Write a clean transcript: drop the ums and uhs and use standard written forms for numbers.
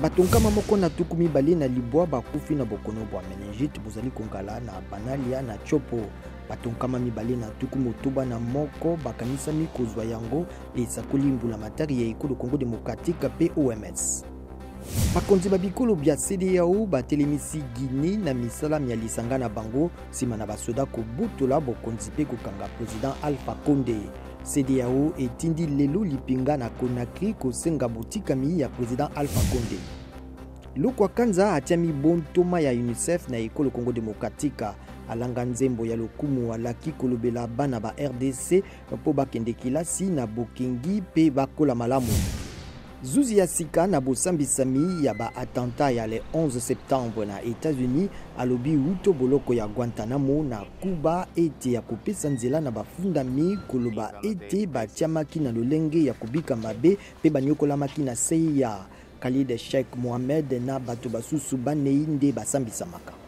Batonkama moko na tuku mibale na libwa bakufi na bokono bwa meningite bozali kongala na banalia na chopo. Batonkama mibale na tuku motoba na moko bakanisami kozwa yango esakoli mbulamatari ya ekolo Congo Démocratique pe OMS. Bakonzi babikolo bya CEDEAO batelemisi Guinée na misala ya lisanga na bango sima na basoda kobutola bokonzi pe kokanga président Alpha Condé. CEDEAO etindi lelo lipinga na Conakry kosenga botikami ya président Alpha Condé. Lokwa Kanza atiami bontoma ya UNICEF na ekolo Congo Démocratique alanga nzembo ya lokumu alaki kolobela bana ba RDC po bakende kilasi na bokengi pe bakola malamu. Zuzi ya sika na bosambisami ya ba attentat ya le 11 septembre na États-Unis alobi uto boloko ya Guantanamo na Cuba ete ya kopesa nzela na bafundami koloba ete batiamaki na lolenge ya kubika mabe pe banyokolamaki na seya Khalid Sheikh Mohamed na bato basusu banei nde basambisamaka.